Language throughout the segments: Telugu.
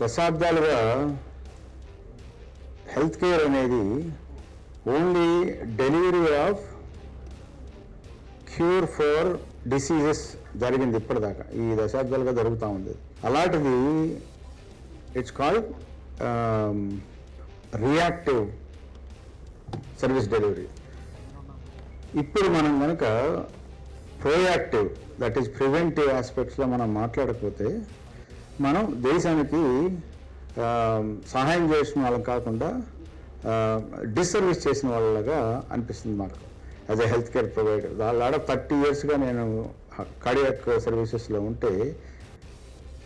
దశాబ్దాలుగా హెల్త్ కేర్ అనేది only delivery of cure for diseases జరిగింది ఇప్పటిదాకా, ఈ దశాబ్దాలుగా జరుగుతూ ఉంది. అలాంటిది it's called reactive service delivery. ఇప్పుడు మనం కనుక ప్రోయాక్టివ్, దట్ ఈస్ ప్రివెంటివ్ ఆస్పెక్ట్స్లో మనం మాట్లాడకపోతే మనం దేశానికి సహాయం చేసిన వాళ్ళం కాకుండా డిస్సర్వీస్ చేసిన వాళ్ళగా అనిపిస్తుంది మాకు as a health care provider. దాదాపు 30 yearsగా నేను కార్డియాక్ సర్వీసెస్లో ఉంటే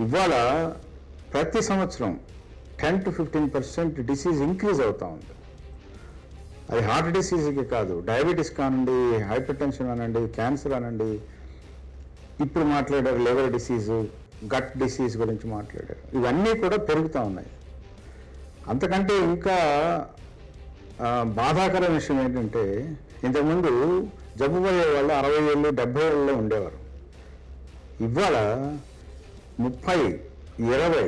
ఇవాళ ప్రతి సంవత్సరం 10 to 15% డిసీజ్ ఇంక్రీజ్ అవుతూ ఉంది. అది హార్ట్ డిసీజ్కి కాదు, డయాబెటీస్ కానండి, హైపర్ టెన్షన్ అనండి, క్యాన్సర్ అనండి, ఇప్పుడు మాట్లాడారు లివర్ డిసీజు, గట్ డిసీజ్ గురించి మాట్లాడారు. ఇవన్నీ కూడా పెరుగుతూ ఉన్నాయి. అంతకంటే ఇంకా బాధాకర విషయం ఏంటంటే ఇంతకుముందు జబ్బు పడే వాళ్ళు 60 ఏళ్ళు 70 ఏళ్ళలో ఉండేవారు. ఇవాళ 30, 20,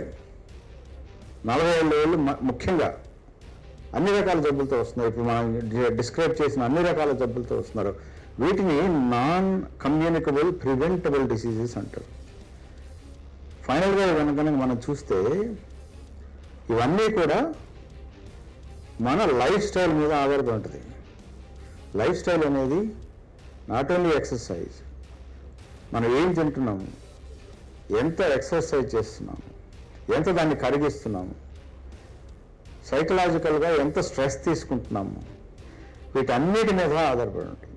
40 ఏళ్ళు ముఖ్యంగా అన్ని రకాల జబ్బులతో వస్తున్నారు. ఇప్పుడు మనం డిస్క్రైబ్ చేసిన అన్ని రకాల జబ్బులతో వస్తున్నారు. వీటిని నాన్ కమ్యూనికబుల్ ప్రివెంటబుల్ డిసీజెస్ అంటారు. ఫైనల్గా కనుక మనం చూస్తే ఇవన్నీ కూడా మన లైఫ్ స్టైల్ మీద ఆధారపడి ఉంటుంది. లైఫ్ స్టైల్ అనేది నాట్ ఓన్లీ ఎక్సర్సైజ్, మనం ఏం తింటున్నాము, ఎంత ఎక్సర్సైజ్ చేస్తున్నాము, ఎంత దాన్ని కరిగిస్తున్నాము, సైకలాజికల్గా ఎంత స్ట్రెస్ తీసుకుంటున్నాము, వీటన్నిటి మీద ఆధారపడి ఉంటుంది.